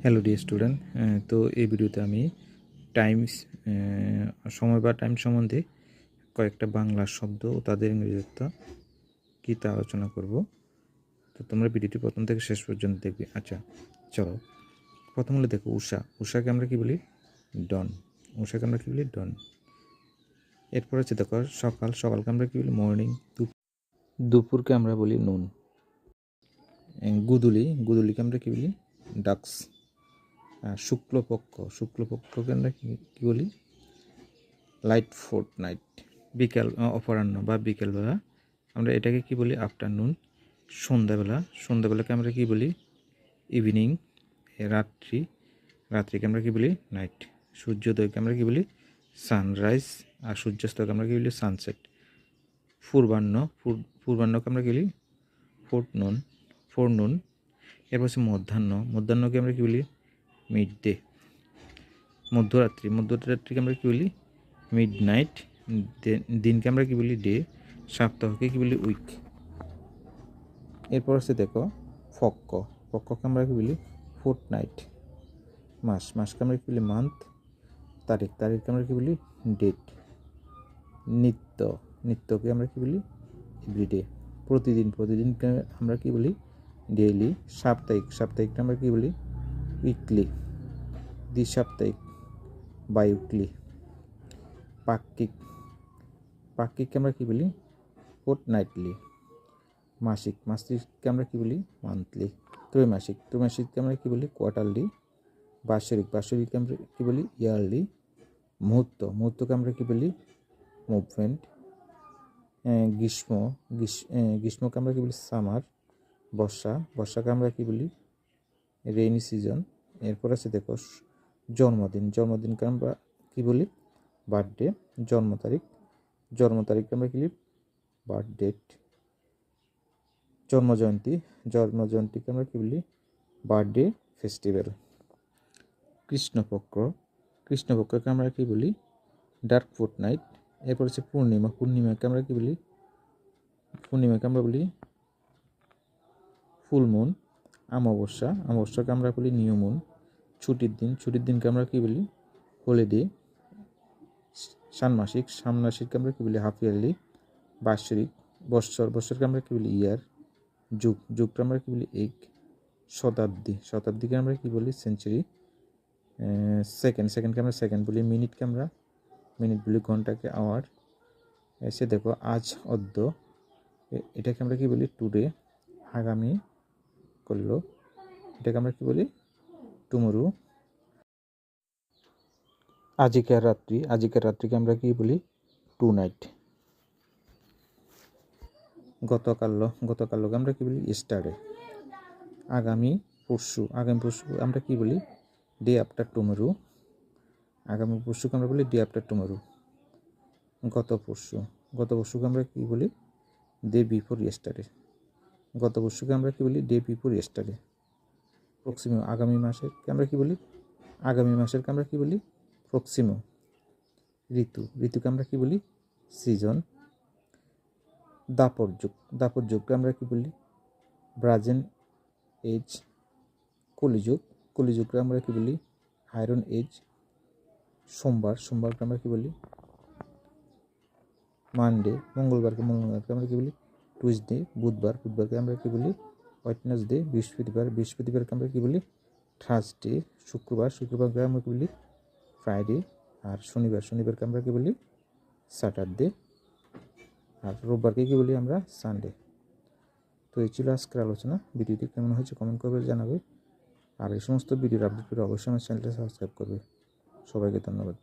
Hello dear student, তো এই ভিডিওতে আমি টাইমস সময় বা টাইম সম্বন্ধে কয়েকটা বাংলা শব্দ ও তাদের ইংরেজিত্ব কী তা আলোচনা করব। তো তোমরা ভিডিওটি প্রথম থেকে শেষ পর্যন্ত দেখবে। আচ্ছা চলো, প্রথম হলে দেখো উষাকে আমরা কী বলি? ডন। উষাকে আমরা কী বলি? ডন। এরপর হচ্ছে দেখো সকালকে আমরা কী বলি? মর্নিং। দুপুরকে আমরা বলি নুন। গুদুলিকে আমরা কী বলি? ডাক্স। শুক্লপক্ষকে আমরা কী বলি? Light fort night. অপরাহ্ন বা বিকেলবেলা আমরা এটাকে কী বলি? আফটারনুন। সন্ধ্যাবেলাকে আমরা কী বলি? ইভিনিং। রাত্রিকে আমরা কী বলি? নাইট। সূর্যোদয়কে আমরা কী বলি? সানরাইজ। আর সূর্যাস্তকে আমরা কী বলি? সানসেট। পূর্বাহ্নকে আমরা কী বলি? ফোরনুন। এরপর হচ্ছে মধ্যাহ্নকে আমরা কী বলি? Mid day. মধ্যরাত্রিকে আমরা কী বলি? Mid night. দিনকে আমরা কী বলি? ডে। সপ্তাহকে কী বলি? উইক। এরপর হচ্ছে দেখো পক্ষকে আমরা কী বলি? Fort night. মাসকে আমরা কী বলি? মান্থ। তারিখকে আমরা কী বলি? ডেট। নিত্যকে আমরা কী বলি? এভরিডে। প্রতিদিনকে আমরা কী বলি? ডেইলি। সাপ্তাহিকটা আমরা কী বলি? উইকলি। দ্বিসাপ্তাহিক বাইউইকলি। পাক্ষিককে আমরা কী বলি? ফোর্টনাইটলি। মাসিককে আমরা কী বলি? মান্থলি। ত্রৈমাসিককে আমরা কী বলি? কোয়ার্টারলি। বাৎসরিককে আমরা কী বলি? ইয়ারলি। মুহূর্তকে আমরা কী বলি? মুভমেন্ট। গ্রীষ্মকে আমরা কী বলি? সামার। বর্ষাকে আমরা কী বলি? Rainy season. এরপর আছে দেখো জন্মদিনকে আমরা কী বলি? বার্থডে। জন্মতারিখকে আমরা কী বলি? Birth date. জন্মজয়ন্তীকে আমরা কী বলি? Birthday festival. কৃষ্ণপক্ষকে আমরা কী বলি? Dark fortnight. এরপর হচ্ছে পূর্ণিমাকে আমরা কী বলি? আমরা বলি ফুল মুন। অমাবস্যাকে আমরা বলি নিউ মুন। ছুটির দিনকে আমরা কী বলি? হলিডে। ষান্মাসিককে আমরা কী বলি? Half yearly. বাৎসরিক। বৎসরকে আমরা কী বলি? ইয়ার। যুগটা আমরা কী বলি? এগ। শতাব্দীকে আমরা কী বলি? সেঞ্চুরি। সেকেন্ডকে আমরা সেকেন্ড বলি। মিনিট বলি ঘন্টাকে আওয়ার। এসে দেখো আজ অদ্য, এটাকে আমরা কী বলি? টুডে। আগামী করলো, এটাকে আমরা কী বলি? টুমরো। আজিকার রাত্রিকে আমরা কী বলি? Tonight. গতকালকে আমরা কী বলি? ইস্টারডে। আগামী পরশু আমরা কী বলি? Day after tomorrow. আগামী পরশুকে আমরা বলি ডে আফটার টুমরো। গত পরশুকে আমরা কী বলি? Day before yesterday. গত পরশুকে আমরা কী বলি? Day before yesterday. প্রক্সিমো। আগামী মাসেরকে আমরা কী বলি? প্রক্সিমো। ঋতুকে আমরা কী বলি? সিজন। দাপরযুগকে আমরা কী বলি? ব্রাজেন এজ। কলিযুগকে আমরা কী বলি? Iron age. সোমবারকে আমরা কী বলি? মানডে। মঙ্গলবারকে আমরা কী বলি? টুইসডে। বুধবারকে আমরা কী বলি? ওয়েডনেসডে। বৃহস্পতিবারকে আমরা কী বলি? থার্সডে। শুক্রবারকে আমরা কী বলি? ফ্রাইডে। আর শনিবারকে আমরা কী বলি? স্যাটারডে। আর রোববারকে কী বলি আমরা? সানডে। তো এই ছিল আজকের আলোচনা। ভিডিওটি কেমন হয়েছে কমেন্ট করবে, জানাবে। আর এই সমস্ত ভিডিওর আপডেট পেতে অবশ্যই আমার চ্যানেলটা সাবস্ক্রাইব করবে। সবাইকে ধন্যবাদ।